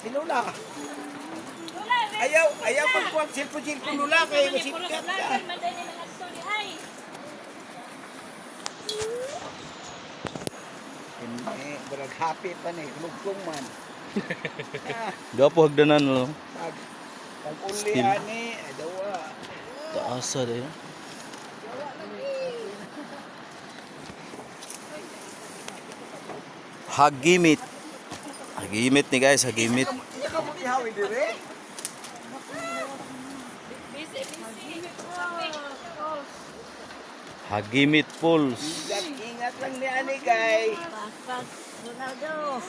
Si Lula. Ayaw pagkuhan silpo-silpo Lula kay masipkat ka. Barag happy pa ni, lugtong man. Gapo hagdanan no. Pag-uli ani, dawa. Taasa dayo. Hagimit. Hagimit ni guys, hagimit. Hagimit Pools. Ingat lang ni ani kay. Ronaldo.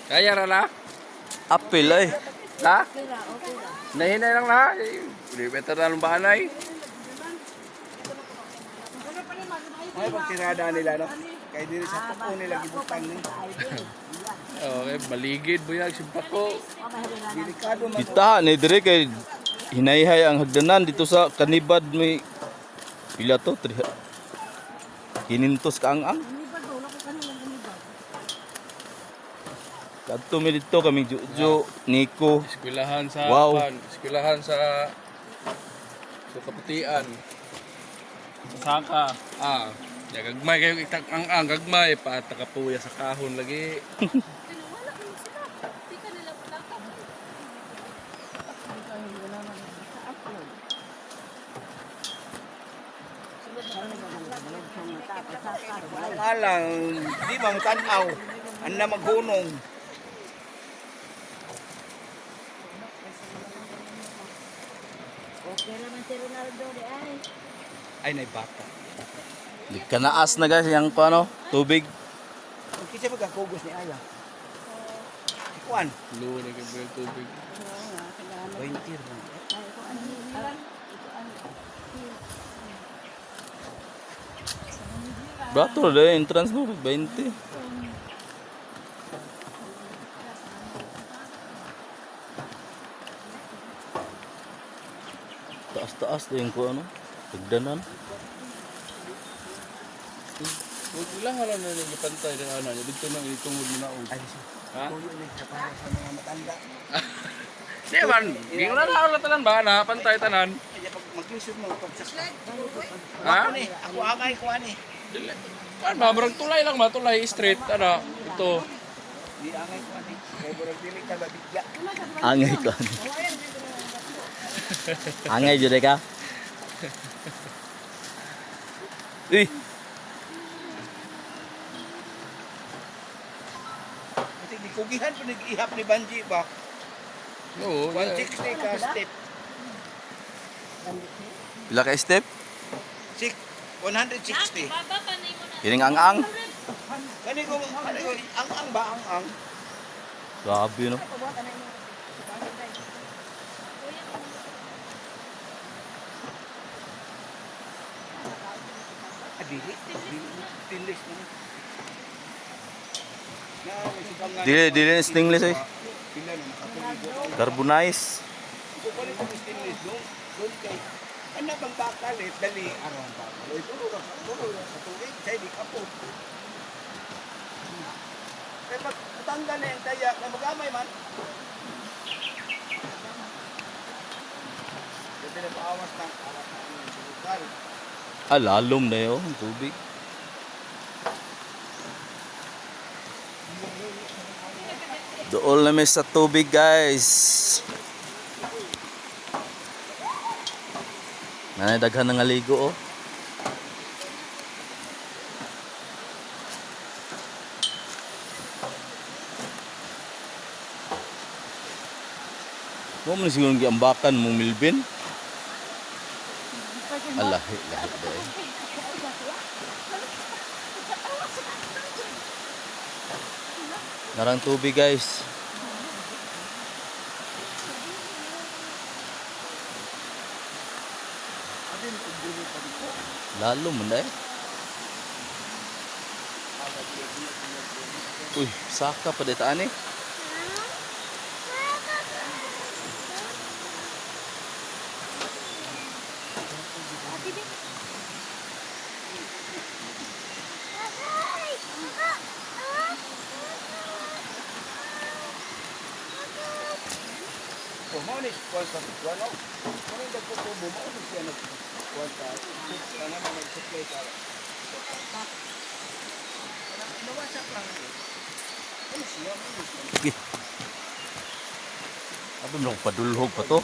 Kaya rala? Apil ay. Ha? Okay ra. Nahinay lang na. Hindi better na lumbahan ay. Ay pagtirada nila no. Kay diri sa tuko nila gibutang ni. Okay, maligid buyag simpako. Delikado man. Kita ni dire kay hinayhay ang hagdanan dito sa kanibad may pila to 500 ka ang. Kadto mi dito kami Jojo, Nico. Eskwelahan sa Wow. eskwelahan sa Kaputian. Saka. Ya gagmay kayo itak ang gagmay pa takapuya sa kahon lagi. Alang di man tan-aw. Anna maghunong. Okay naman si Ronaldo di ay. Ay nay bata. Di ka naas na guys yang paano tubig. Kinsa magkakugos ni Aya? Kuan. Luwa na kayo tubig. 20 man. Bato de entrance mo 20. Taas-taas din ko ano. Hagdanan. Huwag lang alam na yung pantay ng ano niya. Dito nang itungod mo na og. Ay, Ha? tuyo ni sa para sa mga matanda. Di man, di ko na nakaulat tanan ba na pantay tanan. Kaya pag maglisod mo pagsakta. Ha? Ako ni, ako angay ko ani. Dili. Kan ba murag tulay lang ba tulay straight ano ito. Di angay ko ani. Kay burag dili ka babigya. Angay ko. Angay jud ka. Ih, Kasi di kugihan pa nag-ihap ni Banji ba? Oo. 160 ka step. pila ka step? 160. Kining ang. Kani ko ang ba ang. Grabe no. Adili. Stainless na. Dili stainless ay. Pila na nakatuligo. Carbonize. Kung palit ang stainless doon kay ano bang bakal dali aron bakal. Oy turo ra sa tubig kay di kapo. Kaya pag tanggal na yung taya na magamay man. Kasi na paawas ng aras na ang bulukal. Lalom na yun ang tubig. Dool na sa tubig guys. Nanay daghan ng aligo oh. Mo man siguro giambakan mong Milbin. Alahi dahil. Narang tubig guys. Lalo mo na eh. Uy, saka pa ditaan eh. Mo ni kuan sa ano? Kung hindi ko tubo mo ni siya nagkuan sa sana naman nag-supply sa. Inawasak lang. Ano siya? Sige. Abi mo padulhog pa to.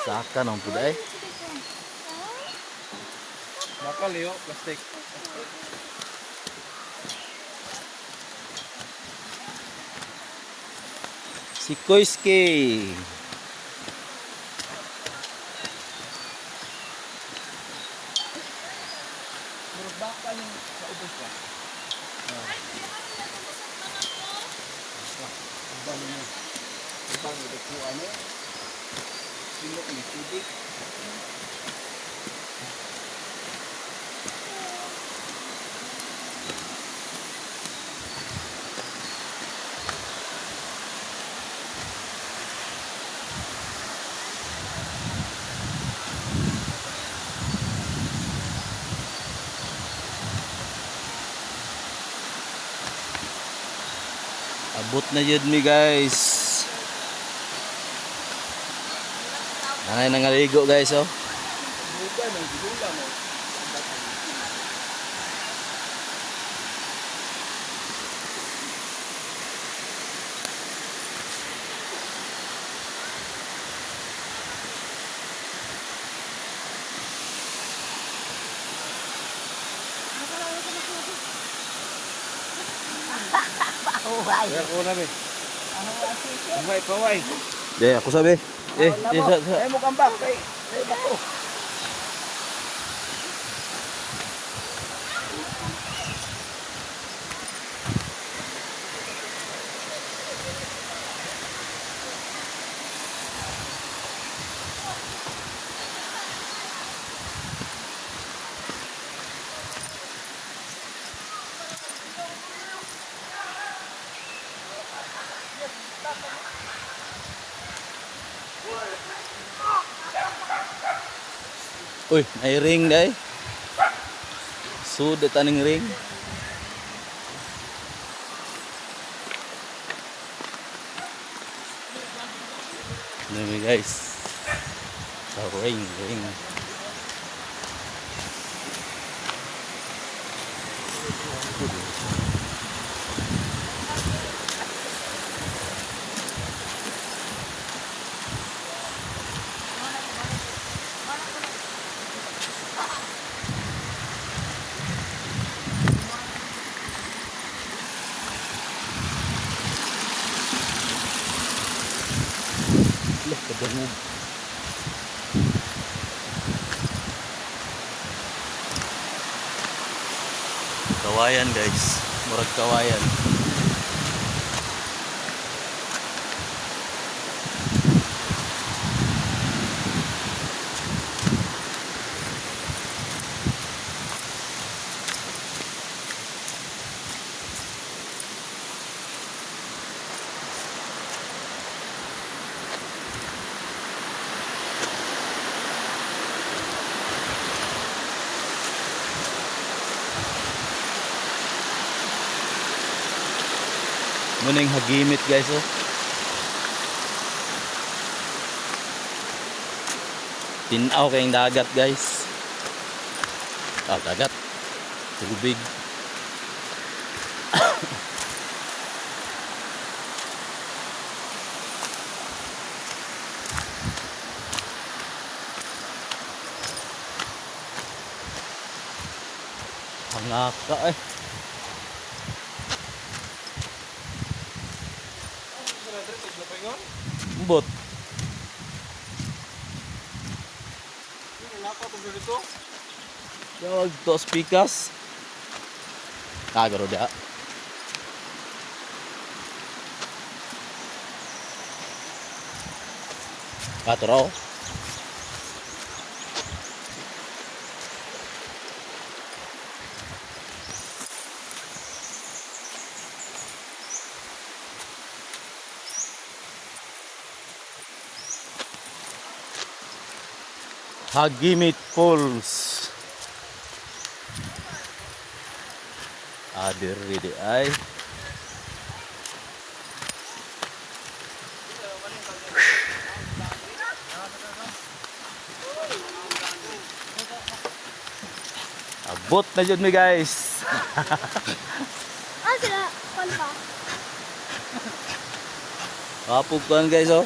Saka nang puday. Bakal yo, plastic. Si Koiski. Pero baka yung sa ubos ka. Ibang mo. Ibang ito po ano? Sino ni tubig? Abot na yun mi guys. Nanay nangaligo guys oh. Buga ng gula mo. Uway. Kaya ko na be. Paway, paway. Deh aku sabi. Sa. Ay mo kambak kay. Ay bako. Uy, may ring day. Sudet aning ring. Dami guys. Sa ring. Lah, kebangun. Kawayan guys, murag kawayan. Muning hagimit guys oh. Tinaw kayong dagat guys. Dagat. Tubig. Hangaka eh. Bot. Jawag to speakers. Kagaro da. Katro. Hagimit Falls. Diri di ay. Abot na jud mi guys. Ah, sila. Kwan pa. Kapog kan guys oh.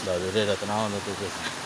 Dali dali tanawon na to guys.